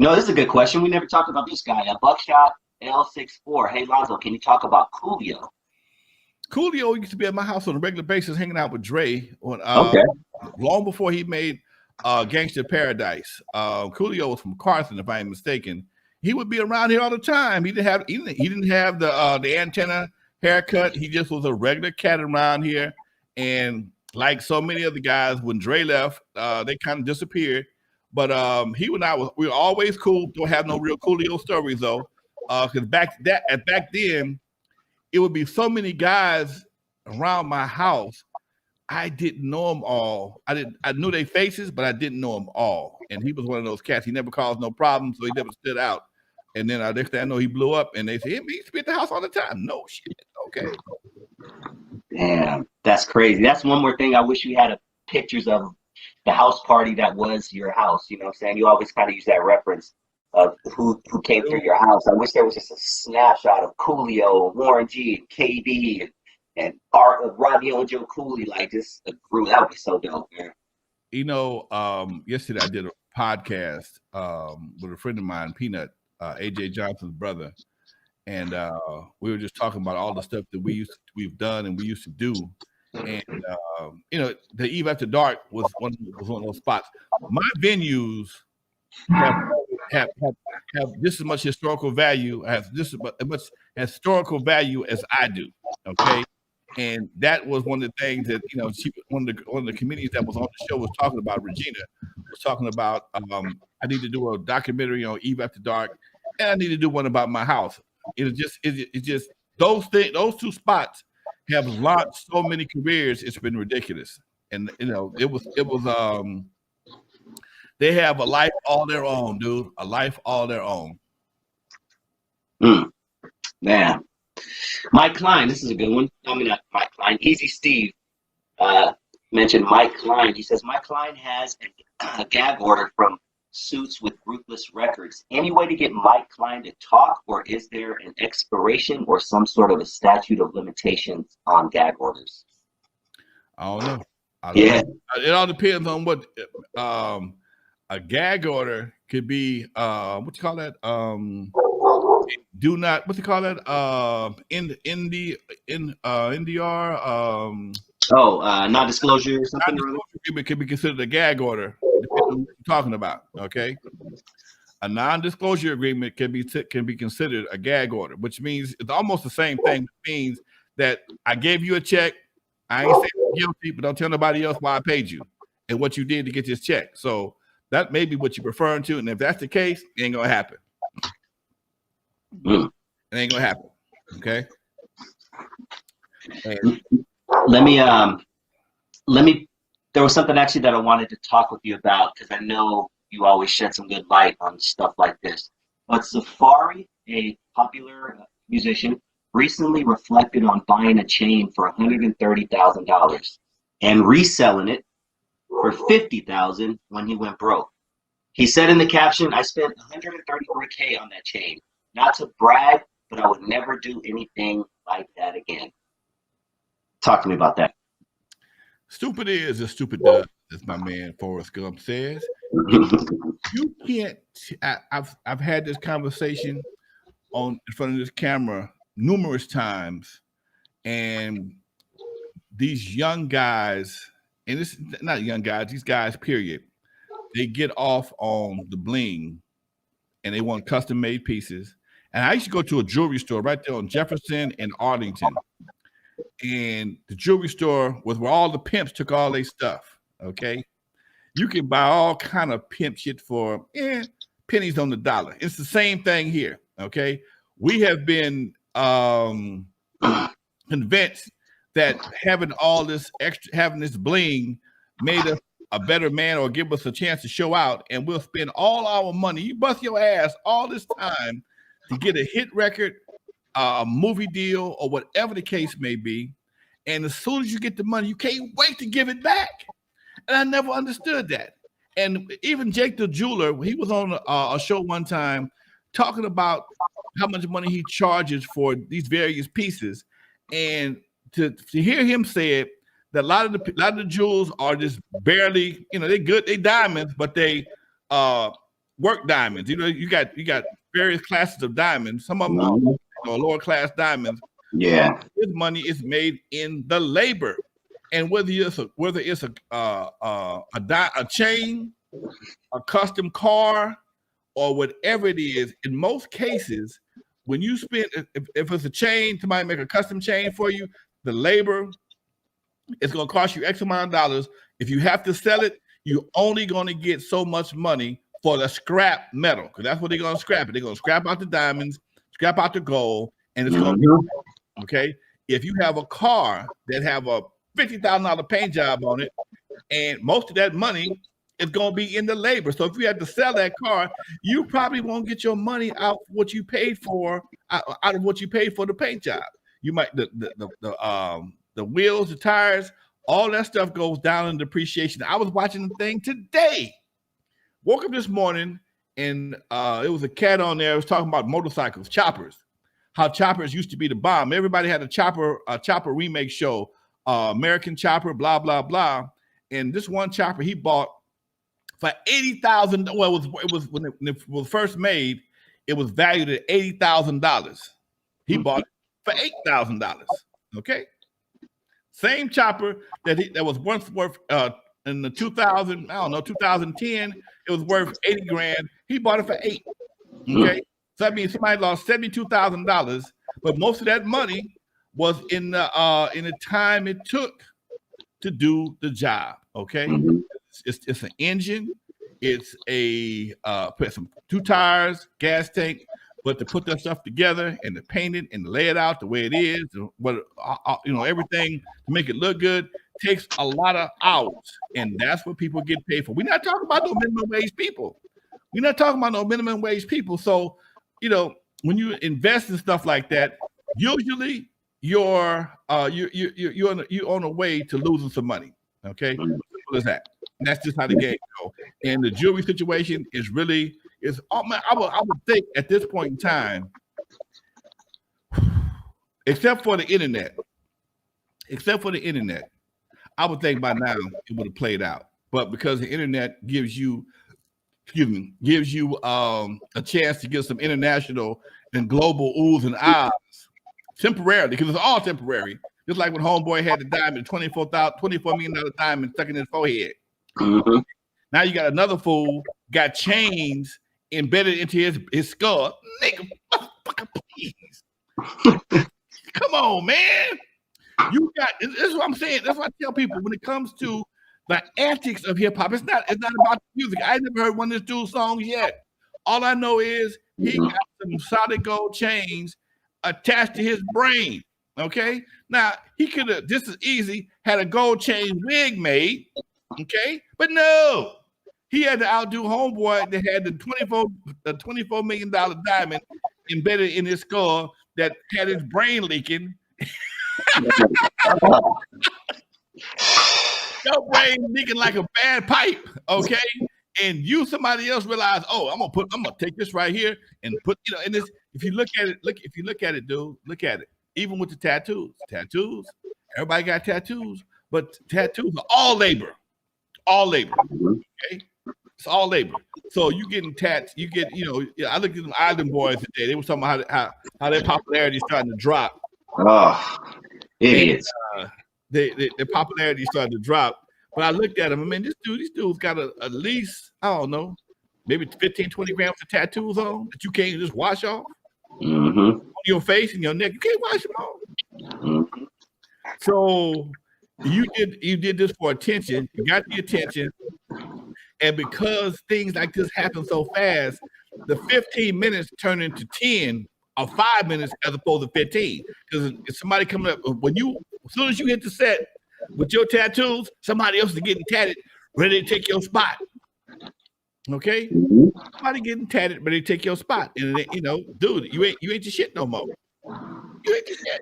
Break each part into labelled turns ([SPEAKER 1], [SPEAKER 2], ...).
[SPEAKER 1] No, this is a good question. We never talked about this guy. A Buckshot L64. Hey, Lonzo, can you talk about Coolio?
[SPEAKER 2] Coolio used to be at my house on a regular basis, hanging out with Dre on long before he made Gangsta Paradise. Coolio was from Carson, if I am mistaken. He would be around here all the time. He didn't have the antenna haircut. He just was a regular cat around here. And like so many other guys, when Dre left, they kind of disappeared. But he and I we were always cool. Don't have no real Coolio stories though, because back then it would be so many guys around my house. I didn't know them all. I knew their faces, but I didn't know them all. And he was one of those cats. He never caused no problems, so he never stood out. And then next thing I know, he blew up, and they said, he used to be at the house all the time. No shit. Okay.
[SPEAKER 1] Damn, that's crazy. That's one more thing I wish we had pictures of the house party that was your house. You know what I'm saying? You always kind of use that reference of who came through your house. I wish there was just a snapshot of Coolio, Warren G, and KB, and Rodney and Joe Cooley, like just a crew. That would be so dope, man.
[SPEAKER 2] You know, yesterday I did a podcast with a friend of mine, Peanut, AJ Johnson's brother, and we were just talking about all the stuff that we've done and we used to do. And you know, the Eve After Dark was one of those spots. My venues have just as much historical value, have just as much historical value as I do. Okay. And that was one of the things that, you know, one of the comedians that was on the show was talking about. Regina was talking about, I need to do a documentary on Eve After Dark, and I need to do one about my house. It's just those two spots have launched so many careers. It's been ridiculous. And you know, it was they have a life all their own, dude. A life all their own.
[SPEAKER 1] Man. Mike Klein, this is a good one. I mean, not Mike Klein. Easy Steve mentioned Mike Klein. He says, Mike Klein has a gag order from Suits with Ruthless Records. Any way to get Mike Klein to talk, or is there an expiration or some sort of a statute of limitations on gag orders?
[SPEAKER 2] I don't know. It all depends on what a gag order could be. What you call that? Do not, what you call that? NDR.
[SPEAKER 1] Non-disclosure or something.
[SPEAKER 2] Non-disclosure can be considered a gag order, depending on what you're talking about. Okay, a non-disclosure agreement can be considered a gag order, which means it's almost the same thing. It means that I gave you a check. I ain't saying I'm guilty, but don't tell nobody else why I paid you and what you did to get this check. So that may be what you're referring to, and if that's the case, it ain't gonna happen. It ain't gonna happen. Okay.
[SPEAKER 1] And let me there was something actually that I wanted to talk with you about, because I know you always shed some good light on stuff like this. But Safari, a popular musician, recently reflected on buying a chain for $130,000 and reselling it for $50,000 when he went broke. He said in the caption, "I spent $133K on that chain. Not to brag, but I would never do anything like that again." Talk to me about that.
[SPEAKER 2] Stupid is as stupid does, as my man Forrest Gump says. You can't. I've had this conversation in front of this camera numerous times, and these young guys, and it's not young guys, these guys, period, they get off on the bling, and they want custom made pieces. And I used to go to a jewelry store right there on Jefferson and Arlington. And the jewelry store was where all the pimps took all their stuff. Okay. You can buy all kind of pimp shit for pennies on the dollar. It's the same thing here. Okay. We have been convinced that having all this extra, having this bling made us a better man or give us a chance to show out, and we'll spend all our money. You bust your ass all this time to get a hit record, a movie deal, or whatever the case may be. And as soon as you get the money, you can't wait to give it back. And I never understood that. And even Jake the Jeweler, he was on a show one time talking about how much money he charges for these various pieces. And to hear him say it, that a lot of the jewels are just barely, they're good, they diamonds, but they work diamonds. You know, you got various classes of diamonds. Some of them are lower class diamonds.
[SPEAKER 3] Yeah,
[SPEAKER 2] his money is made in the labor, and whether it's a chain, a custom car, or whatever it is. In most cases, when you spend, if it's a chain, somebody make a custom chain for you, the labor it's going to cost you X amount of dollars. If you have to sell it, you're only going to get so much money for the scrap metal, because that's what they're going to scrap it. They're going to scrap out the diamonds, scrap out the gold, and it's going to be okay. If you have a car that have a $50,000 paint job on it, and most of that money is going to be in the labor. So if you had to sell that car, you probably won't get your money out what you paid for, out of what you paid for the paint job. You might the wheels, the tires, all that stuff goes down in depreciation. I was watching the thing today. Woke up this morning and it was a cat on there. It was talking about motorcycles, choppers, how choppers used to be the bomb. Everybody had a chopper remake show, American Chopper, blah, blah, blah. And this one chopper he bought for $80,000. Well, it was when it was first made, it was valued at $80,000. He bought it for $8,000. Okay. Same chopper that was once worth in the 2010, it was worth 80 grand. He bought it for $8. Okay. So that means somebody lost $72,000, but most of that money was in the time it took to do the job. Okay. It's an engine, it's a some 2 tires, gas tank, but to put that stuff together and to paint it and lay it out the way it is, but everything to make it look good takes a lot of hours, and that's what people get paid for. We're not talking about no minimum wage people. So, when you invest in stuff like that, usually you're on a way to losing some money. Okay, simple as that. And that's just how the game goes. And the jewelry situation is really I would think at this point in time, except for the internet, I would think by now it would have played out. But because the internet gives you a chance to get some international and global oohs and ahs temporarily, because it's all temporary. Just like when Homeboy had the diamond, $24 million diamond stuck in his forehead. Now you got another fool got chains embedded into his skull. Nigga, please. Come on, man. This is what I'm saying. That's what I tell people when it comes to the antics of hip hop. It's not about the music. I ain't never heard one of this dude's songs yet. All I know is he got some solid gold chains attached to his brain. Okay. Now he could have just as easy had a gold chain wig made. Okay, but no, he had to outdo Homeboy that had the $24 million diamond embedded in his skull that had his brain leaking. Your brain leaking like a bad pipe, okay? And somebody else realized, oh, I'm gonna take this right here and put, and this. If you look at it, dude, look at it. Even with the tattoos, everybody got tattoos, but tattoos are all labor. Okay, it's all labor. So you getting tats, I looked at them Island Boys today. They were talking about how their popularity is starting to drop.
[SPEAKER 3] Oh, idiots!
[SPEAKER 2] And, their popularity started to drop. But I looked at them. I mean, these dudes got at least, I don't know, maybe 15, 20 grams of tattoos on that you can't just wash off on your face and your neck. You can't wash them off. So you did this for attention. You got the attention, and because things like this happen so fast, the 15 minutes turn into 10 or 5 minutes as opposed to 15. Because if somebody coming up, as soon as you hit the set with your tattoos, somebody else is getting tatted, ready to take your spot. Okay, somebody getting tatted, ready to take your spot, and dude, you ain't your shit no more. You ain't your shit.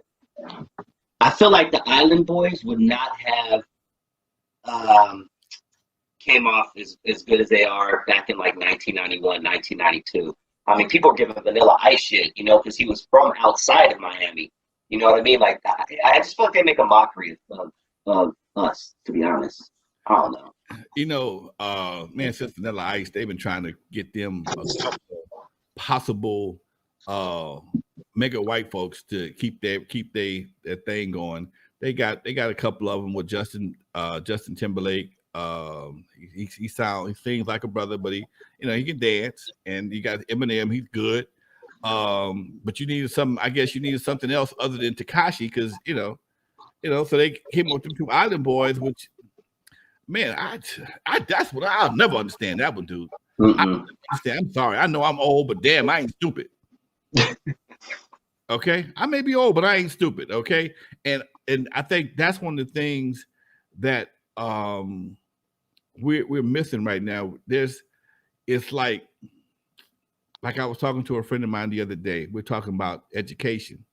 [SPEAKER 1] I feel like the Island Boys would not have came off as good as they are back in like 1991, 1992. I mean, people are giving Vanilla Ice shit, because he was from outside of Miami. You know what I mean? Like, I just feel like they make a mockery of us, to be honest.
[SPEAKER 3] I don't know.
[SPEAKER 2] You know, man, since Vanilla Ice, they've been trying to get them a couple of possible mega white folks to keep their thing going. They got a couple of them with Justin Timberlake. He sings like a brother, but he can dance. And you got Eminem, he's good. But you needed I guess you needed something else other than Tekashi, because so they came up with them two Island Boys, which, man, I that's what I'll never understand that one, dude. I don't understand. I'm sorry. I know I'm old, but damn, I ain't stupid. Okay, I may be old, but I ain't stupid. Okay, and I think that's one of the things that we're missing right now. It's like I was talking to a friend of mine the other day. We're talking about education.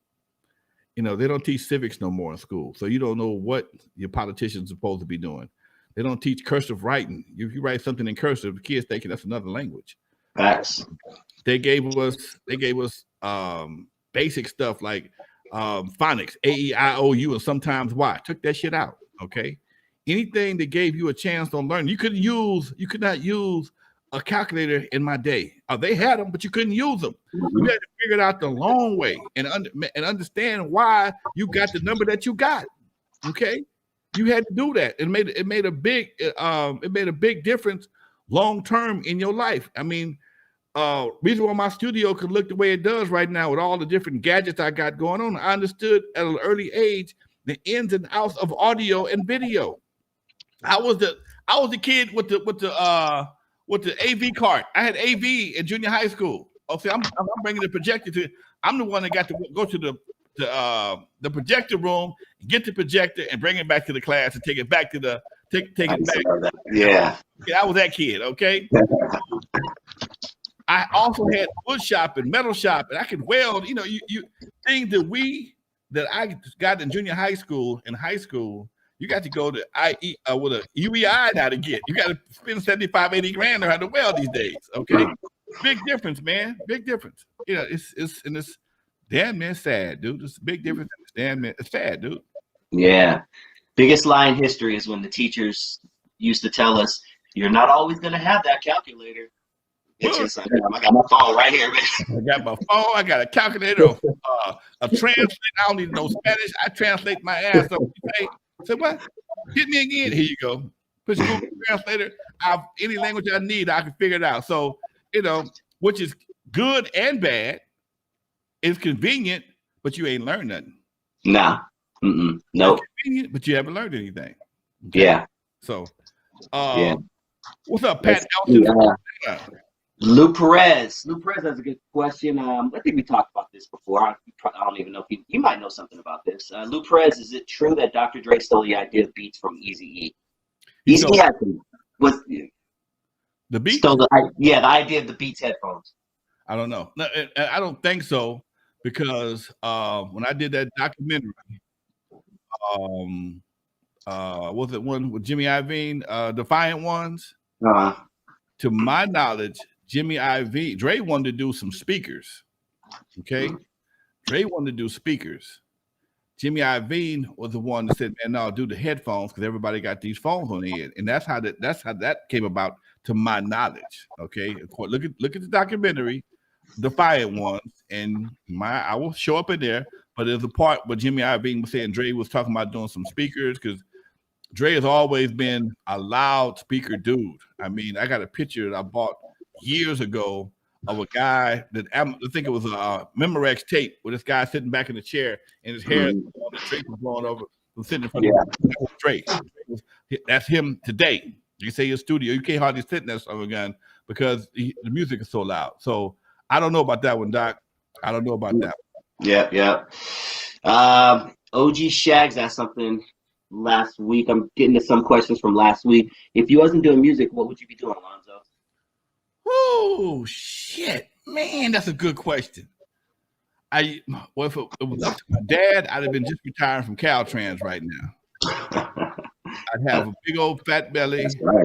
[SPEAKER 2] They don't teach civics no more in school, so you don't know what your politicians are supposed to be doing. They don't teach cursive writing. If you write something in cursive, the kids thinking that's another language.
[SPEAKER 3] Facts.
[SPEAKER 2] They gave us basic stuff like phonics, A-E-I-O-U, and sometimes Y. Took that shit out. Okay. Anything that gave you a chance to learn, you could not use a calculator in my day. They had them, but you couldn't use them. You had to figure it out the long way and understand why you got the number that you got. Okay. You had to do that. It made a big difference long term in your life. I mean, reason why my studio could look the way it does right now with all the different gadgets I got going on, I understood at an early age the ins and outs of audio and video. I was the kid with the AV card. I had AV in junior high school. Okay, I'm bringing the projector to. I'm the one that got to go to the projector room, get the projector, and bring it back to the class and take it back to the take it back.
[SPEAKER 3] Yeah,
[SPEAKER 2] I was that kid. Okay. I also had wood shop and metal shop, and I could weld. You things that I got in junior high school and high school. You got to go to IE with a UEI now to get. You got to spend 75, 80 grand to how to weld these days. Okay, big difference, man. Big difference. It's damn man sad, dude. It's a big difference. Damn man, it's sad, dude.
[SPEAKER 1] Yeah, biggest lie in history is when the teachers used to tell us, "You're not always going to have that calculator." It's just, I got my phone right here, man.
[SPEAKER 2] I got my phone. I got a calculator, a translate. I don't need no Spanish. I translate my ass up. Say what? Hit me again. Here you go. Push Google Translator. Any language I need, I can figure it out. So, which is good and bad. It's convenient, but you ain't learned nothing.
[SPEAKER 3] Nah. Nope.
[SPEAKER 2] It's convenient, but you haven't learned anything. Okay?
[SPEAKER 3] Yeah.
[SPEAKER 2] So,
[SPEAKER 3] yeah.
[SPEAKER 2] What's up, Pat Elton?
[SPEAKER 1] Lou Perez. Lou Perez has a good question. I think we talked about this before. I don't even know if you might know something about this. Lou Perez, is it true that Dr. Dre stole the idea of beats from Eazy E? Eazy E had
[SPEAKER 2] the beats?
[SPEAKER 1] Stole the idea of the Beats headphones.
[SPEAKER 2] I don't know. No, I don't think so, because when I did that documentary, was it one with Jimmy Iovine, Defiant Ones? To my knowledge, Jimmy Iovine, Dre wanted to do some speakers. Okay, Dre wanted to do speakers. Jimmy Iovine was the one that said, "Man, no, do the headphones because everybody got these phones on the end," and that's how that came about, to my knowledge. Okay, of course, look at the documentary, Defiant Ones, and I will show up in there. But there's a part where Jimmy Iovine was saying Dre was talking about doing some speakers, because Dre has always been a loudspeaker dude. I mean, I got a picture that I bought years ago of a guy that I think it was a Memorex tape with this guy sitting back in the chair and his hair, the drape was blowing over, was sitting in front of Dre. That's him today. You say your studio, you can't hardly sit in that son of a gun because the music is so loud. So I don't know about that one, Doc. I don't know about that one.
[SPEAKER 3] Yeah.
[SPEAKER 1] OG Shags asked something last week. I'm getting to some questions from last week. If you wasn't doing music, what would you be doing, Lonzo?
[SPEAKER 2] Oh shit, man, that's a good question. If it was up to my dad, I'd have been just retiring from Caltrans right now. I'd have a big old fat belly.
[SPEAKER 3] That's right.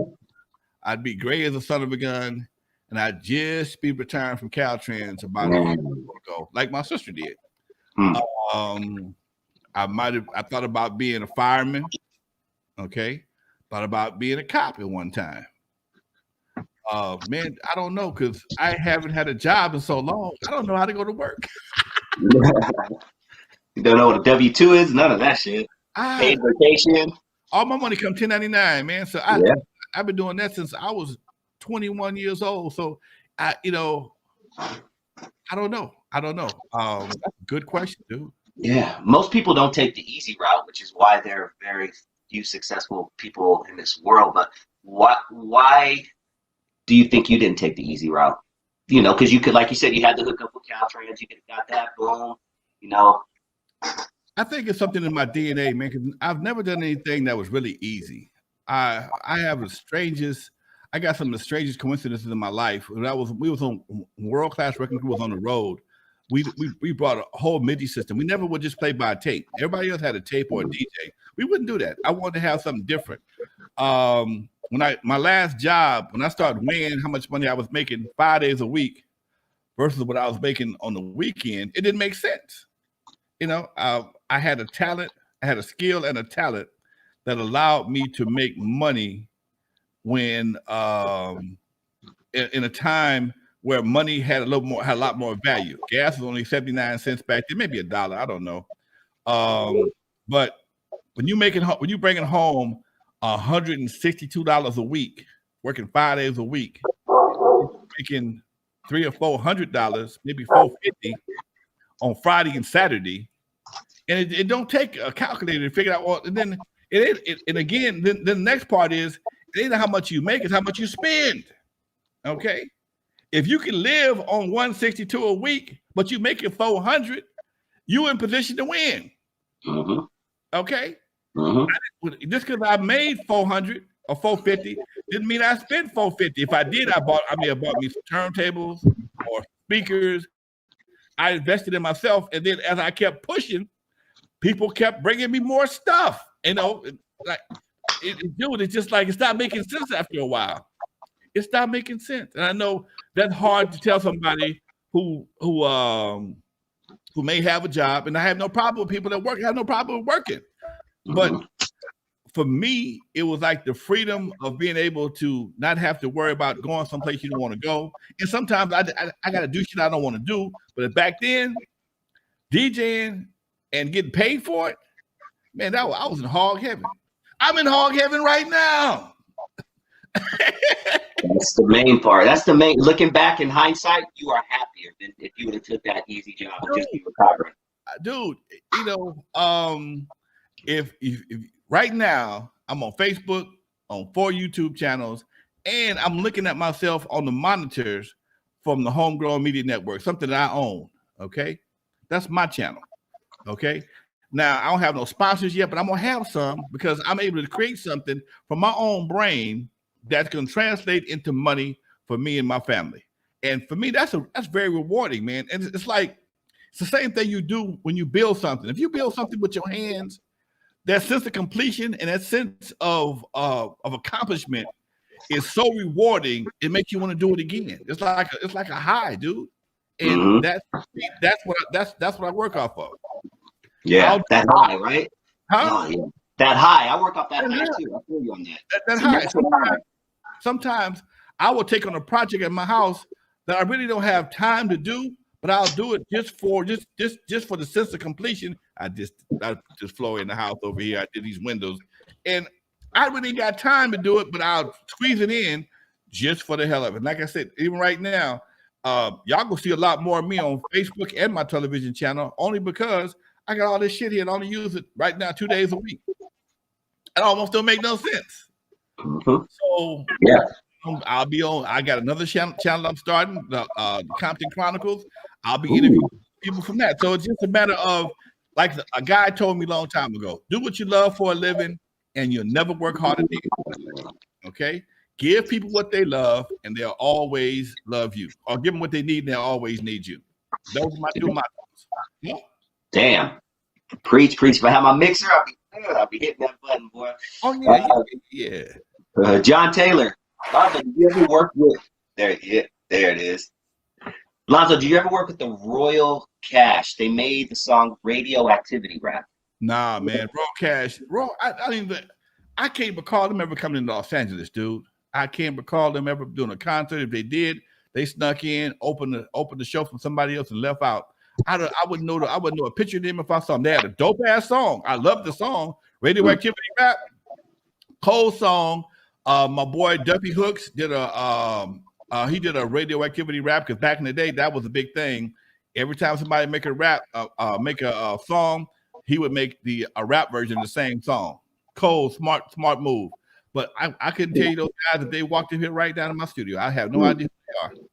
[SPEAKER 2] I'd be gray as a son of a gun, and I'd just be retiring from Caltrans about a year ago, like my sister did. I thought about being a fireman. Okay. Thought about being a cop at one time. Man, I don't know, because I haven't had a job in so long. I don't know how to go to work.
[SPEAKER 3] You don't know what a W-2 is? None of that shit. Paid vacation.
[SPEAKER 2] All my money come 1099, man. So I've been doing that since I was 21 years old. So I don't know. That's a good question, dude.
[SPEAKER 3] Yeah. Most people don't take the easy route, which is why there are very few successful people in this world. But why do you think you didn't take the easy route? You know, because you could, like you said, you had the hookup with Caltrans, you could have got that, boom, you know.
[SPEAKER 2] I think it's something in my DNA, man, because I've never done anything that was really easy. I have the strangest, I got some of the strangest coincidences in my life. We was on world-class record crew was on the road. We brought a whole MIDI system. We never would just play by tape. Everybody else had a tape or a DJ. We wouldn't do that. I wanted to have something different. My last job, when I started weighing how much money I was making 5 days a week versus what I was making on the weekend, it didn't make sense. You know, I had a talent, I had a skill and a talent that allowed me to make money when in a time where money had a lot more value. Gas was only 79 cents back then, maybe $1, I don't know. But when you bringing home $162 a week, working 5 days a week, making $300 or $400, maybe $450 on Friday and Saturday, and it don't take a calculator to figure out. Well, and then then the next part is it ain't how much you make, it's how much you spend. Okay, if you can live on $162 a week, but you make it $400, you in position to win.
[SPEAKER 3] Mm-hmm.
[SPEAKER 2] Okay.
[SPEAKER 3] Mm-hmm.
[SPEAKER 2] Just because I made $400 or $450 didn't mean I spent $450. If I did, I bought me some turntables or speakers. I invested in myself, and then as I kept pushing, people kept bringing me more stuff. You know, it's just like it stopped making sense after a while. It stopped making sense, and I know that's hard to tell somebody who may have a job, and I have no problem with people that work. I have no problem with working. But for me, it was like the freedom of being able to not have to worry about going someplace you don't want to go. And sometimes I got to do shit I don't want to do. But back then, DJing and getting paid for it, man, I was in hog heaven. I'm in hog heaven right now.
[SPEAKER 3] That's the main part. That's the main. Looking back in hindsight, you are happier than if you would have took that easy job and just be recovering.
[SPEAKER 2] Dude, you know, if right now I'm on Facebook, on 4 YouTube channels, and I'm looking at myself on the monitors from the Homegrown Media Network, something that I own. Okay, that's my channel. Okay, now I don't have no sponsors yet, but I'm gonna have some because I'm able to create something from my own brain that's gonna translate into money for me and my family. And for me, that's very rewarding, man. And it's like it's the same thing you do when you build something. If you build something with your hands, that sense of completion and that sense of accomplishment is so rewarding. It makes you want to do it again. It's like a high, dude. And that's what I work off of.
[SPEAKER 3] Yeah, that high, right?
[SPEAKER 2] Huh?
[SPEAKER 3] Oh, yeah. That high. I work off that high too. I feel you on that.
[SPEAKER 2] That high. Sometimes I will take on a project at my house that I really don't have time to do, but I'll do it just for the sense of completion. I just floor in the house over here. I did these windows, and I really got time to do it, but I'll squeeze it in just for the hell of it. Like I said, even right now, y'all gonna see a lot more of me on Facebook and my television channel, only because I got all this shit here and I only use it right now 2 days a week. It almost don't make no sense. So
[SPEAKER 3] yeah,
[SPEAKER 2] I'll be on. I got another channel I'm starting, the Compton Chronicles. I'll be interviewing people from that. So it's just a matter of, like a guy told me a long time ago, do what you love for a living, and you'll never work harder than you. Okay, give people what they love, and they'll always love you. Or give them what they need, and they'll always need you. Those are my two mottos. Yeah.
[SPEAKER 3] Damn, preach. If I have my mixer, I'll be hitting that button, boy.
[SPEAKER 2] Oh yeah, yeah.
[SPEAKER 3] John Taylor, Lonzo, did you ever work with? There it is. Lonzo, did you ever work with the Royal Cash? They made the song Radioactivity Rap.
[SPEAKER 2] Nah, man, Raw Cash. I don't even. I can't recall them ever coming to Los Angeles, dude. I can't recall them ever doing a concert. If they did, they snuck in, opened the show from somebody else and left out. I wouldn't know a picture of them if I saw them. They had a dope ass song. I love the song. Radioactivity Rap, cold song. My boy Duffy Hooks did he did a radioactivity rap because back in the day that was a big thing. Every time somebody make a song, he would make a rap version of the same song. Cold, smart move. But I couldn't tell you those guys if they walked in here right down in my studio. I have no idea who they are.